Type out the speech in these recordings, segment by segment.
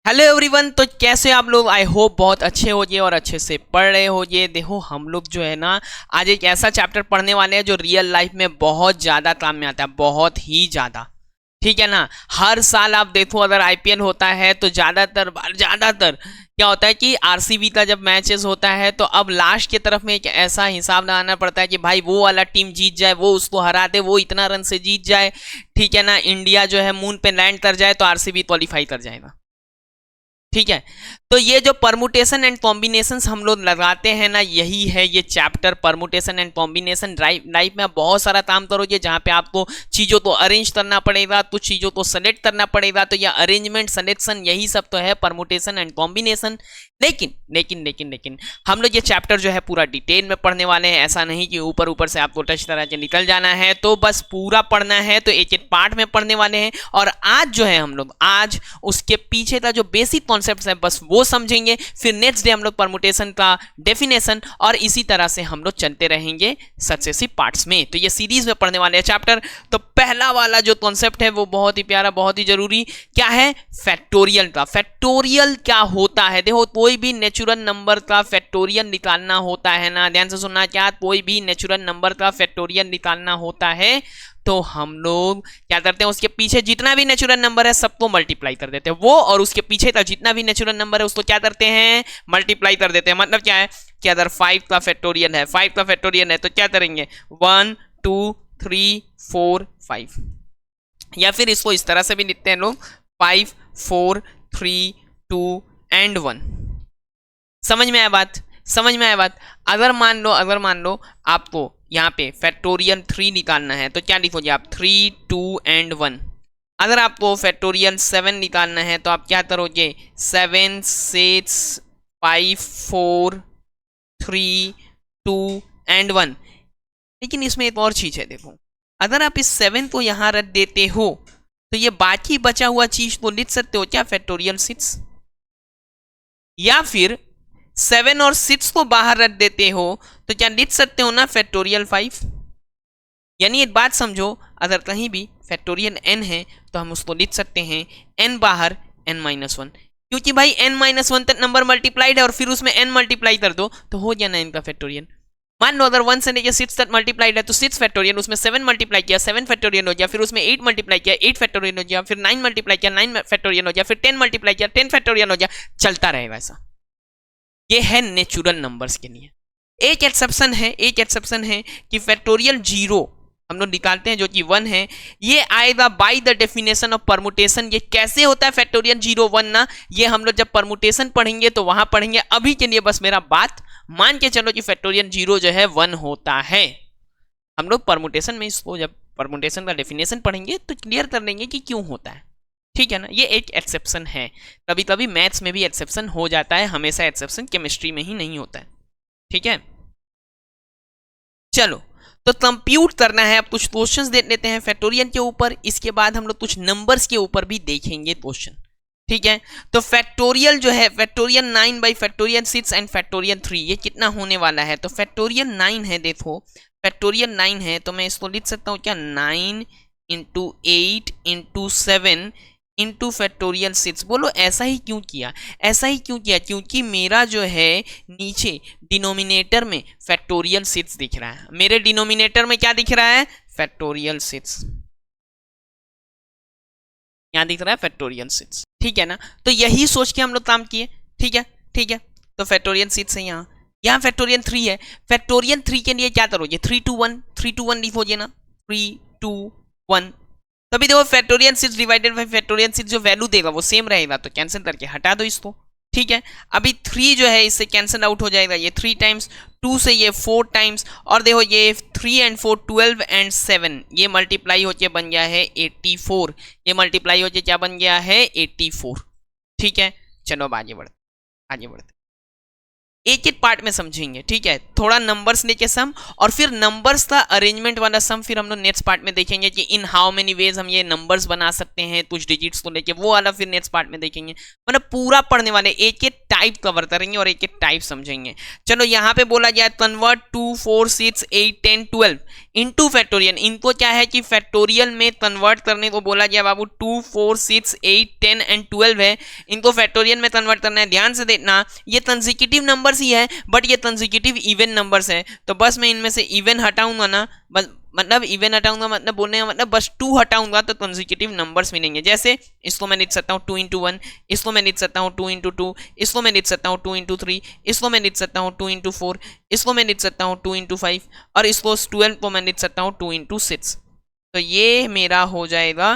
Hello everyone. तो कैसे आप लोग? आई होप बहुत अच्छे हो ये और अच्छे से पढ़ रहे हो ये। देखो हम लोग जो है ना आज एक ऐसा चैप्टर पढ़ने वाले हैं जो रियल लाइफ में बहुत ज़्यादा काम में आता है, बहुत ही ज़्यादा। ठीक है ना। हर साल आप देखो अगर आईपीएल होता है तो ज़्यादातर क्या होता है कि आरसीबी का जब मैचेस होता है तो अब लास्ट की तरफ में एक ऐसा हिसाब लगाना पड़ता है कि भाई वो वाला टीम जीत जाए, वो उसको हरा दे, वो इतना रन से जीत जाए। ठीक है ना। इंडिया जो है मून पे लैंड कर जाए तो आरसीबी क्वालिफाई कर जाएगा। ठीक है। तो ये जो परमुटेशन एंड कॉम्बिनेशंस हम लोग लगाते हैं ना, यही है ये chapter permutation and combination. Life में आप बहुत सारा काम करोगे जहां पे आपको चीजों को अरेंज करना पड़ेगा, तो चीजों को सेलेक्ट करना पड़ेगा। तो ये अरेंजमेंट सिलेक्शन यही सब तो है परमुटेशन एंड कॉम्बिनेशन। लेकिन हम लोग ये चैप्टर जो है पूरा डिटेल में पढ़ने वाले हैं। ऐसा नहीं कि ऊपर ऊपर से आपको टच तरह के निकल जाना है, तो बस पूरा पढ़ना है तो एक एक पार्ट में पढ़ने वाले हैं। और आज जो है हम लोग आज उसके पीछे का जो बेसिक कॉन्सेप्ट है बस वो समझेंगे। फिर नेक्स्ट डे हम लोग परमुटेशन का डेफिनेशन और इसी तरह से हम लोग चलते रहेंगे सक्सेसिव पार्ट्स में। तो ये सीरीज में पढ़ने वाले हैं चैप्टर। तो पहला वाला जो कॉन्सेप्ट है वो बहुत ही प्यारा, बहुत ही जरूरी, क्या है? फैक्टोरियल का। फैक्टोरियल क्या होता है? देखो कोई भी नेचुरल नंबर का फैक्टोरियल निकालना होता है ना, ध्यान से सुनना, क्या कोई भी नेचुरल नंबर का फैक्टोरियल निकालना होता है तो हम लोग क्या करते हैं, उसके पीछे जितना भी नेचुरल नंबर है सबको मल्टीप्लाई कर देते हैं। वो और उसके पीछे का जितना भी नेचुरल नंबर है उसको क्या करते हैं? मल्टीप्लाई कर देते हैं। मतलब क्या है कि अगर 5 का फैक्टोरियल है, 5 का फैक्टोरियल है तो क्या करेंगे? 1 2 3 4 5। या फिर इसको इस तरह से भी लिखते हैं लोग 5 4 3 2 एंड 1। समझ में आया बात? समझ में आया बात? अगर मान लो आपको यहाँ पे फैक्टोरियल 3 निकालना है तो क्या लिखोगे आप? 3 2 एंड 1। अगर आपको फैक्टोरियल 7 निकालना है तो आप क्या करोगे? 7 6 5 4 3 2 एंड 1। लेकिन इसमें एक और चीज है, देखो अगर आप इस 7 को यहां रख देते हो तो ये बाकी बचा हुआ चीज को लिख सकते हो क्या? फैक्टोरियल 6। या फिर 7 और 6 को बाहर रख देते हो तो क्या लिख सकते हो ना? फैक्टोरियल 5। यानी एक बात समझो, अगर कहीं भी फैक्टोरियल n है तो हम उसको लिख सकते हैं n बाहर n-1, क्योंकि भाई n-1 तक नंबर मल्टीप्लाइड है और फिर उसमें n मल्टीप्लाई कर दो तो हो गया ना इनका फैक्टोरियल। मान लो अगर 1 से लेकर 6 तक मल्टीप्लाइड है तो 6 फैक्टोरियल, उसमें 7 मल्टीप्लाई किया 7 फैक्टोरियल हो गया, फिर उसमें 8 मल्टीप्लाई किया 8 फैक्टोरियल हो गया, फिर 9 मल्टीप्लाई किया 9 फैक्टोरियल हो गया, फिर 10 मल्टीप्लाई किया 10 फैक्टोरियल हो गया। चलता रहेगा ऐसा। ये है नेचुरल नंबर्स के लिए। एक एक्सेप्शन है कि फैक्टोरियल 0 हम लोग निकालते हैं जो कि 1 है, ये आएगा by the definition of permutation. ये कैसे होता है फैक्टोरियल 0 1 ना, ये हम लोग जब परमुटेशन पढ़ेंगे तो वहां पढ़ेंगे। अभी के लिए बस मेरा बात मान के चलो कि फैक्टोरियल 0 जो है 1 होता है। हम लोग परमुटेशन में इसको जब परमुटेशन का डेफिनेशन पढ़ेंगे तो क्लियर कर लेंगे कि क्यों होता है। ठीक है ना। ये एक एक्सेप्शन है। कभी कभी मैथ्स में भी एक्सेप्शन हो जाता है, हमेशा एक्सेप्शन केमिस्ट्री में ही नहीं होता है। ठीक है। चलो तो कंप्यूट करना है। अब कुछ क्वेश्चंस देख लेते हैं फैक्टोरियल के ऊपर, इसके बाद हम लोग कुछ नंबर्स के ऊपर भी देखेंगे क्वेश्चन। ठीक है। तो फैक्टोरियल जो है, factorial 9 by factorial 6 and factorial 3, ये कितना होने वाला है? तो फैक्टोरियल 9 है, देखो फैक्टोरियल 9 है तो मैं इसको लिख सकता हूँ क्या? 9 इंटू 8 इंटू 7 इंटू फैक्टोरियल 6। बोलो ऐसा ही क्यों किया? ऐसा ही क्यों किया? क्योंकि मेरा जो है नीचे डिनोमिनेटर में फैक्टोरियल 6 दिख रहा है। मेरे डिनोमिनेटर में क्या दिख रहा है? फैक्टोरियल 6। यहां दिख रहा है फैक्टोरियल 6। ठीक है ना। तो यही सोच के हम लोग काम किए। ठीक है। ठीक है। तो फैक्टोरियल 6 है यहाँ फैक्टोरियल 3 है। फैक्टोरियल 3 के लिए क्या करोगे? 3 to 1 लिखोगे ना, 3 2 1। तभी देखो फैक्टोरियल 6 डिवाइडेड बाई फैक्टोरियल 6 जो वैल्यू देगा वो सेम रहेगा, तो कैंसिल करके हटा दो इसको। ठीक है। अभी 3 जो है इससे कैंसिल आउट हो जाएगा, ये 3 टाइम्स, 2 से ये 4 टाइम्स, और देखो ये 3 एंड 4 12 एंड 7 ये मल्टीप्लाई होके बन गया है 84। ये मल्टीप्लाई होके क्या बन गया है? 84। ठीक है। चलो अब आगे बढ़ते एक एक पार्ट में समझेंगे। ठीक है। थोड़ा नंबर्स लेके सम, और फिर नंबर्स का अरेंजमेंट वाला सम फिर हम लोग नेक्स्ट पार्ट में देखेंगे कि इन हाउ मेनी वेज हम ये नंबर्स बना सकते हैं कुछ डिजिट्स को लेके, वो वाला फिर नेक्स्ट पार्ट में देखेंगे। मतलब पूरा पढ़ने वाले एक एक टाइप कवर करेंगे और एक एक टाइप समझेंगे। चलो यहाँ पे बोला गया कन्वर्ट 2 4 6 8 10 12 इंटू फैक्टोरियल, इनको क्या है कि फैक्टोरियल में कन्वर्ट करने को बोला गया बाबू। 2, 4, 6, 8, 10 एंड 12 है, इनको फैक्टोरियल में कन्वर्ट करना है। ध्यान से देखना, ये कंसेक्यूटिव नंबर्स ही है बट ये कंसेक्यूटिव इवन नंबर्स है, तो बस मैं इनमें से इवन हटाऊंगा ना, बस मतलब इवन हटाऊंगा मतलब बोलने का मतलब बस 2 हटाऊंगा तो कंसेक्यूटिव नंबर्स मिलेंगे। जैसे इसको मैं लिख सकता हूँ 2 इंटू 1, इसको मैं लिख सकता हूँ 2 इंटू 2, इसको मैं लिख सकता हूँ 2 इंटू 3, इसको मैं लिख सकता हूँ 2 इंटू 4, इसको मैं लिख सकता हूँ 2 इंटू 5 और इसको 12 को मैं लिख सकता हूँ 2 इंटू 6। तो ये मेरा हो जाएगा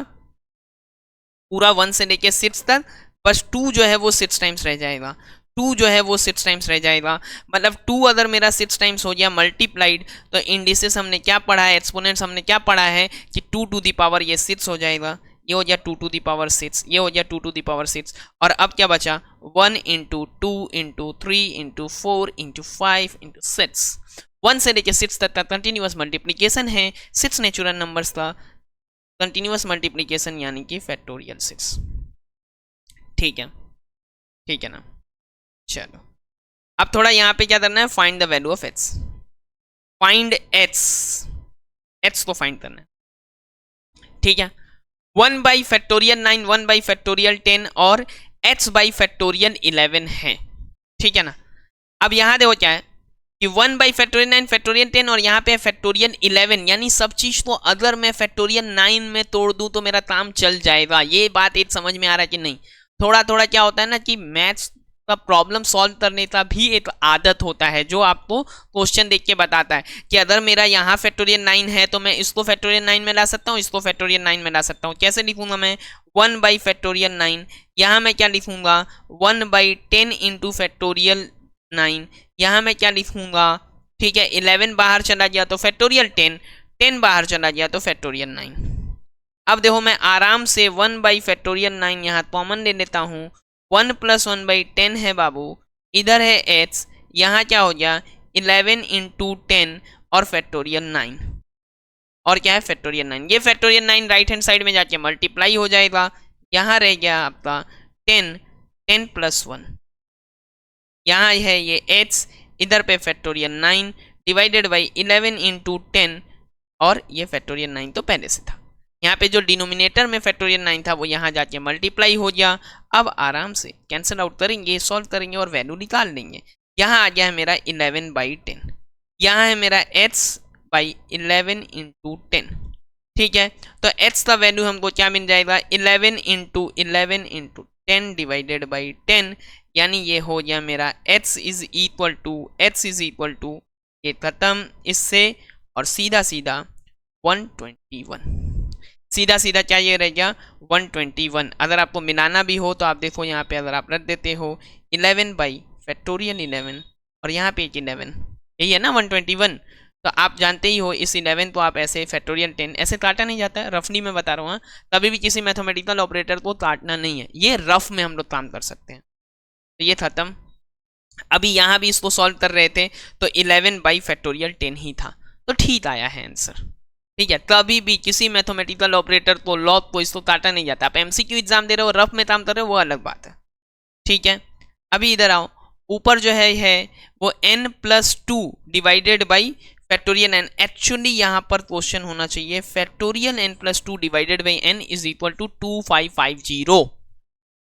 पूरा 1 से लेके 6 तक, बस 2 जो है वो 6 टाइम्स रह जाएगा, 2 जो है वो 6 टाइम्स रह जाएगा। मतलब 2 अगर मेरा 6 टाइम्स हो गया मल्टीप्लाइड, तो इंडिसेस हमने क्या पढ़ा है, एक्सपोनेंट्स हमने क्या पढ़ा है कि 2 टू दी पावर ये 6 हो जाएगा, ये हो गया 2 टू दी पावर 6, ये हो गया 2 टू दी पावर 6। और अब क्या बचा 1 into 2 into 3 into 4 into 5 into 6। 1 से लेके 6 तक का कंटिन्यूअस मल्टीप्लीकेशन है 6 नेचुरल नंबर्स का कंटिन्यूअस मल्टीप्लीकेशन, यानी कि फैक्टोरियल 6। ठीक है, ठीक है ना। चलो अब थोड़ा यहाँ पे क्या करना है, find the value of x, find x को फाइंड करना है। ठीक है, 1 बाई फैक्टोरियल 9, 1 बाई फैक्टोरियल 10 और x बाई फैक्टोरियल 11 है। ठीक है ना। अब यहाँ देखो क्या है कि 1 बाई फैक्टोरियल 9 फैक्टोरियल 10 और यहाँ पे फैक्टोरियल 11, यानी सब चीज को अगर मैं फैक्टोरियल 9 में तोड़ दूं तो मेरा काम चल जाएगा। ये बात एक समझ में आ रहा है कि नहीं। थोड़ा थोड़ा क्या होता है ना कि मैथ्स का प्रॉब्लम सॉल्व करने का भी एक आदत होता है जो आपको क्वेश्चन देख के बताता है कि अगर मेरा यहाँ फैक्टोरियल 9 है तो मैं इसको फैक्टोरियल 9 में ला सकता हूँ, इसको फैक्टोरियल 9 में ला सकता हूँ। कैसे लिखूंगा मैं 1 बाई फैक्टोरियल 9, यहाँ मैं क्या लिखूंगा 1 बाई 10 इंटू फैक्टोरियल 9, यहाँ मैं क्या लिखूंगा। ठीक है, 11 बाहर चला गया तो फैक्टोरियल 10, 10 बाहर चला गया तो फैक्टोरियल 9। अब देखो मैं आराम से 1 बाई फैक्टोरियल 9 यहाँ कॉमन ले लेता हूँ, 1 प्लस 1 बाई 10 है बाबू, इधर है x, यहाँ क्या हो गया 11 इंटू 10 और फैक्टोरियल 9, और क्या है फैक्टोरियल 9। ये फैक्टोरियल 9 राइट हैंड साइड में जाके मल्टीप्लाई हो जाएगा, यहाँ रह गया आपका 10, 10 प्लस 1, यहाँ है ये x, इधर पे फैक्टोरियल 9 डिवाइडेड बाई 11 इंटू 10 और ये फैक्टोरियल 9 तो पहले से था। यहाँ पे जो डिनोमिनेटर में फैक्टोरियल 9 था वो यहाँ जाके मल्टीप्लाई हो गया। अब आराम से कैंसिल आउट करेंगे, सॉल्व करेंगे और वैल्यू निकाल लेंगे। यहाँ आ गया है मेरा 11 बाई 10, यहाँ है मेरा x बाई 11 इंटू 10। ठीक है, तो x का वैल्यू हमको क्या मिल जाएगा 11 इंटू 11 इंटू 10 डिवाइडेड बाई 10, यानी ये हो गया मेरा x इज इक्वल टू ये खत्म इससे और सीधा सीधा 121, सीधा सीधा क्या ये रह गया 121। अगर आपको मिलाना भी हो तो आप देखो यहाँ पे अगर आप रख देते हो 11 बाई फैक्टोरियल 11 और यहाँ पे 11, यही है ना 121। तो आप जानते ही हो इस 11 को आप ऐसे फैक्टोरियल 10 ऐसे काटा नहीं जाता है, रफली मैं बता रहा हूँ। कभी भी किसी मैथमेटिकल ऑपरेटर को काटना नहीं है, ये रफ में हम लोग काम कर सकते हैं। तो ये खत्म। अभी यहाँ भी इसको सॉल्व कर रहे थे तो 11 बाई फैक्टोरियल 10 ही था, तो ठीक आया है आंसर। ठीक है, कभी भी किसी मैथमेटिकल ऑपरेटर को लॉग को इसको काटा नहीं जाता। आप एमसीक्यू एग्जाम दे रहे हो, रफ में काम कर रहे हो, वो अलग बात है। ठीक है, अभी इधर आओ, ऊपर जो है वो n+2 divided by factorial n। Actually यहाँ पर क्वेश्चन होना चाहिए factorial n+2 divided by n is equal to 2550।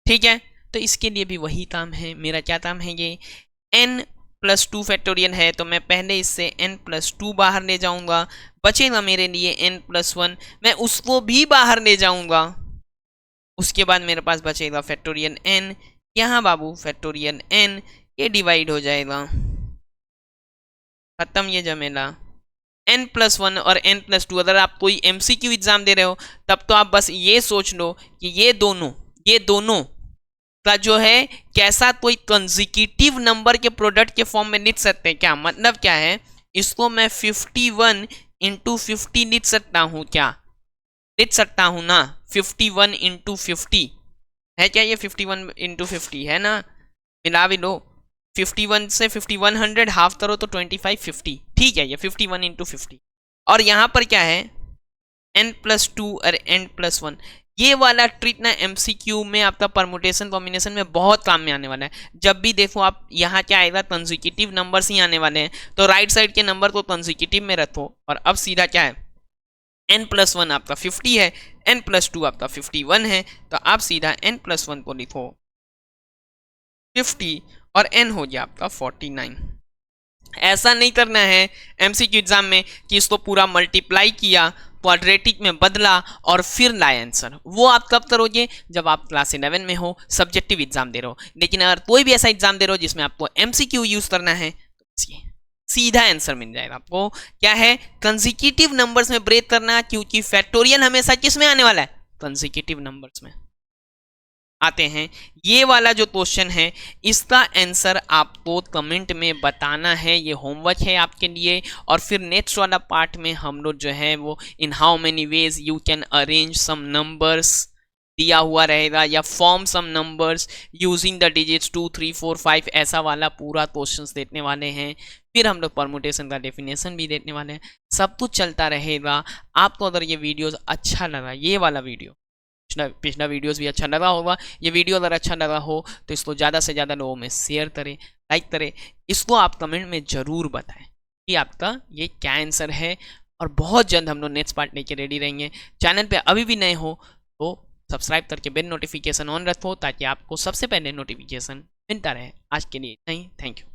ठीक है, तो इसके लिए भी वही काम है मेरा। क्या काम है ये n+2 फैक्टोरियल है तो मैं पहले इससे n+2 बाहर ले जाऊंगा, बचेगा मेरे लिए n+1, मैं उसको भी बाहर ले जाऊंगा। उसके बाद मेरे पास बचेगा फैक्टोरियल n, यहाँ बाबू फैक्टोरियल n, ये डिवाइड हो जाएगा, खत्म ये जमेला। n+1 और n+2, अगर आप कोई MCQ एग्जाम दे रहे हो तब तो आप बस ये सोच लो कि ये दोनों का जो है कैसा कोई कंसेक्यूटिव नंबर के प्रोडक्ट के फॉर्म में लिख सकते हैं क्या। मतलब क्या है, इसको मैं 51 इंटू 50 लिख सकता हूँ क्या, लिख सकता हूँ ना 51 इंटू 50 है क्या, ये 51 इंटू 50 है ना, मिला भी लो। 51 से 5100 हाफ करो तो 2550, ठीक है, ये 51 इंटू 50। और यहाँ पर क्या है n+2 और n+1, ये वाला ट्रिक ना एमसीक्यू में आपका परमुटेशन कॉम्बिनेशन में बहुत काम में आने वाला है। जब भी देखो आप यहाँ क्या आएगा, कंसेक्यूटिव नंबर्स ही आने वाले हैं, तो राइट साइड के नंबर को कंसेक्यूटिव में रखो। और अब सीधा क्या है, n+1 आपका 50 है, n+2 आपका 51 है, तो आप सीधा n+1 को लिखो 50 और n हो गया आपका 49। ऐसा नहीं करना है एमसीक्यू एग्जाम में कि इसको पूरा मल्टीप्लाई किया, क्वाड्रेटिक में बदला और फिर लाए आंसर। वो आप कब करोगे, जब आप क्लास 11 में हो, सब्जेक्टिव एग्जाम दे रहे हो। लेकिन अगर कोई भी ऐसा एग्जाम दे रहे हो जिसमें आपको एमसीक्यू यूज करना है, तो सीधा आंसर मिल जाएगा आपको। क्या है, कंसेक्यूटिव नंबर्स में ब्रेक करना, क्योंकि फैक्टोरियल हमेशा किस में आने वाला है, कंसेक्यूटिव नंबर्स में आते हैं। ये वाला जो क्वेश्चन है इसका आंसर आपको कमेंट में बताना है, ये होमवर्क है आपके लिए। और फिर नेक्स्ट वाला पार्ट में हम लोग जो है वो in how many ways you can arrange some numbers दिया हुआ रहेगा, या form some numbers using the digits 2 3 4 5, ऐसा वाला पूरा क्वेश्चंस देखने वाले हैं। फिर हम लोग परमुटेशन का डेफिनेशन भी देखने वाले हैं। सब कुछ चलता रहेगा। आपको अगर ये वीडियोस अच्छा लगा, ये वाला वीडियो, पिछला वीडियोस भी अच्छा लगा होगा, ये वीडियो अगर अच्छा लगा हो तो इसको ज़्यादा से ज़्यादा लोगों में शेयर करें, लाइक करें। इसको आप कमेंट में ज़रूर बताएं कि आपका ये क्या आंसर है। और बहुत जल्द हम लोग नेक्स्ट पार्ट लेके रेडी रहेंगे। चैनल पे अभी भी नए हो तो सब्सक्राइब करके बेल नोटिफिकेशन ऑन रखो, ताकि आपको सबसे पहले नोटिफिकेशन मिलता रहे। आज के लिए इतना ही, थैंक यू।